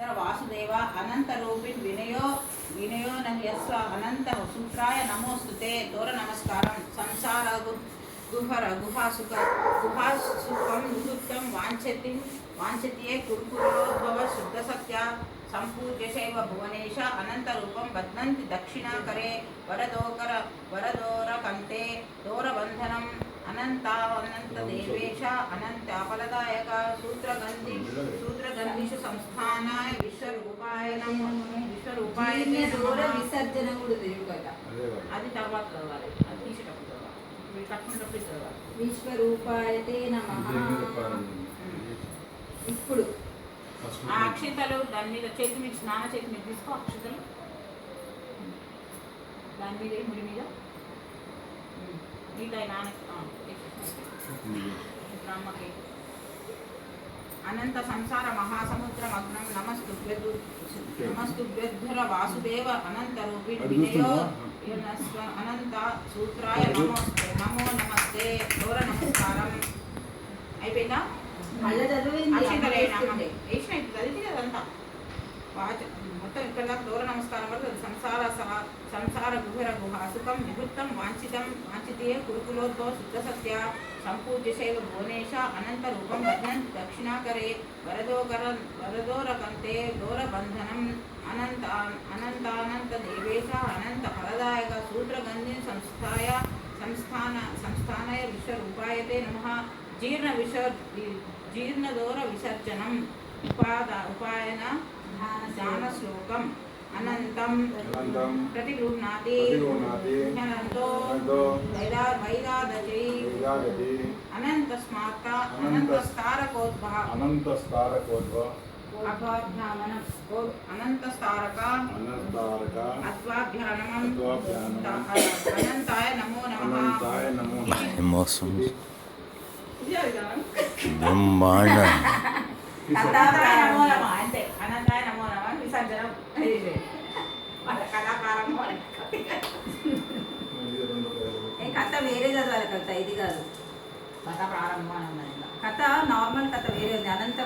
वासुदेव अनंतरूपिण विनयो विनयो नह्यस्व अनंत सूत्राय नमोस्तुते दोर नमस्कारं संसार गुहर गुहासुखं निवृत्तं वाञ्छति कुरुकुलोद्भव शुद्ध सत्य संपूज्य शैव भुवनेश अनंत रूपं बध्नन्ति दक्षिणाकरे वरदोरकन्ते दोरबन्धनम् अनंत देवेश अनंत फलदायक सूत्रगंधिषु संस्थानाय विश्वरूपाय नमः विश्वरूपाय दोर विसर्जन కూడా తెలియదు కదా అది తర్వాత చదవాలి అది తీసేటప్పుడు చదవాలి మీరు కట్టుకునేటప్పుడు చదవాలి విశ్వరూపాయతే నమః ఇప్పుడు ఆ అక్షింతలు దాని మీద చేతి మీద స్నాన చేతి మీద తీసుకో అక్షింతలు దాని మీద ముడి మీద मिठाई ब्रह्मके अनंत संसार महासमुद्र मग्नं नमस्तुभ्यद्धर वासुदेव अनंत रूपिण विनयो अनंत सूत्राय नमो नमस्ते दोर नमस्कारं అయిపోయిందా మళ్ళీ చదివింది వేసిన చదివింది కదంతా మొత్తం ఇక్కడ దాకా దూర నమస్కారం వరకు సంసార గుహర గుహాసుకం నివృత్తం వాంఛితే కురుకులోద్భవ శుద్ధ సత్య సంపూజ్య శైవ భువనేశ అనంత రూపం బధ్నంతి దక్షిణాకరే వరదోరకంతే దూరబంధనం అనంత దేవేశ అనంత ఫలదాయక సూత్రగంధి సంస్థానయ విశ్వరూపాయతే నమః జీర్ణదోర విసర్జనం ఉపాయన ध्यान श्लोकम अनंतम प्रतिगृह्णाति ह्यनन्तो वैरादचै अनन्तस्मार्ता अनन्तस्तारकोद्भव अनन्तस्तारक अत्वाभ्यानमं अनन्ताय नमो नमः ब्रह्मांड अनंताय नमो नमः अंते अनंताय नमो नमः विसर्जनम కళాకారం కథ వేరే చదవాలి కథ ఇది కాదు కథ ప్రారంభం కథ నార్మల్ కథ వేరే ఉంది అనంత